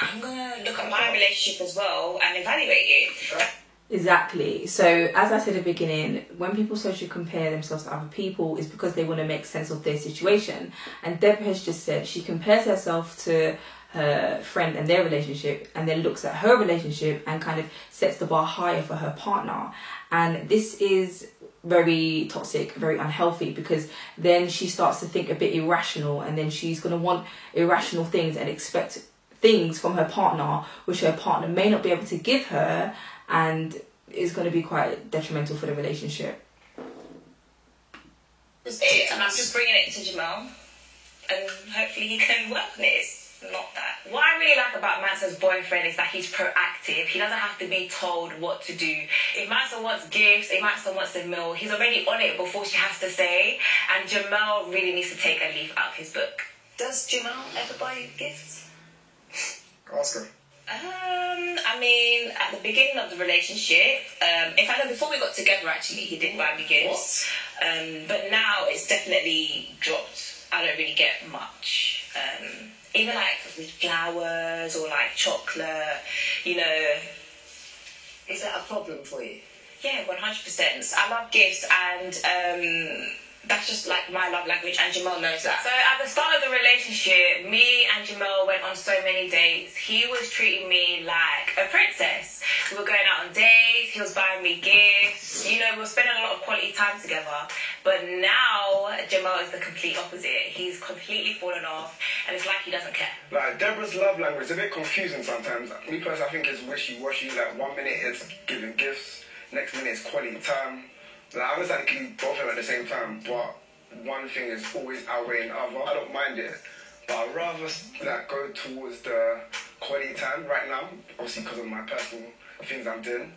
I'm going to look at my relationship as well and evaluate it. Exactly. So, as I said at the beginning, when people socially compare themselves to other people, it's because they want to make sense of their situation. And Deb has just said she compares herself to her friend and their relationship, and then looks at her relationship and kind of sets the bar higher for her partner. And this is very toxic, very unhealthy, because then she starts to think a bit irrational, and then she's going to want irrational things and expect things from her partner, which her partner may not be able to give her, and is going to be quite detrimental for the relationship. That's it, and I'm just bringing it to Jamel, and hopefully he can work on it. It's not that. What I really like about Mansa's boyfriend is that he's proactive. He doesn't have to be told what to do. If Mansa wants gifts, if Mansa wants a meal, he's already on it before she has to say, and Jamel really needs to take a leaf out of his book. Does Jamel ever buy you gifts? Ask her. I mean, at the beginning of the relationship, in fact, before we got together, actually, he did buy me gifts. But now it's definitely dropped. I don't really get much. Even like with flowers or like chocolate, you know. Is that a problem for you? Yeah, 100%. I love gifts, and that's just like my love language, and Jamel knows that. So at the start of the relationship, me and Jamel went on so many dates. He was treating me like a princess. We were going out on dates, he was buying me gifts, you know, we were spending a lot of quality time together. But now, Jamel is the complete opposite. He's completely fallen off, and it's like he doesn't care. Like, Deborah's love language is a bit confusing sometimes. Me personally, I think it's wishy-washy. Like, 1 minute it's giving gifts, next minute it's quality time. Like, I understand it can be both of them at the same time, but one thing is always outweighing the other. I don't mind it, but I'd rather like go towards the quality time right now, obviously because of my personal things I'm doing.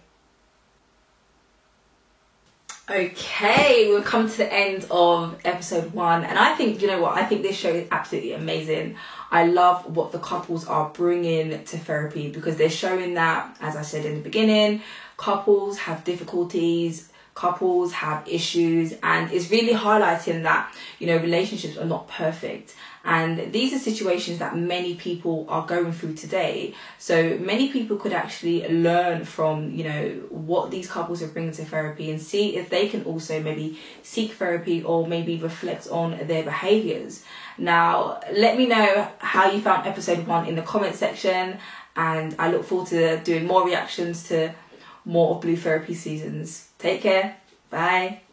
Okay, we've come to the end of episode 1, and I think, you know what, I think this show is absolutely amazing. I love what the couples are bringing to therapy, because they're showing that, as I said in the beginning, couples have difficulties, couples have issues, and it's really highlighting that, you know, relationships are not perfect. And these are situations that many people are going through today. So many people could actually learn from, you know, what these couples are bringing to therapy, and see if they can also maybe seek therapy or maybe reflect on their behaviours. Now, let me know how you found episode 1 in the comment section, and I look forward to doing more reactions to more of Blue Therapy seasons. Take care. Bye.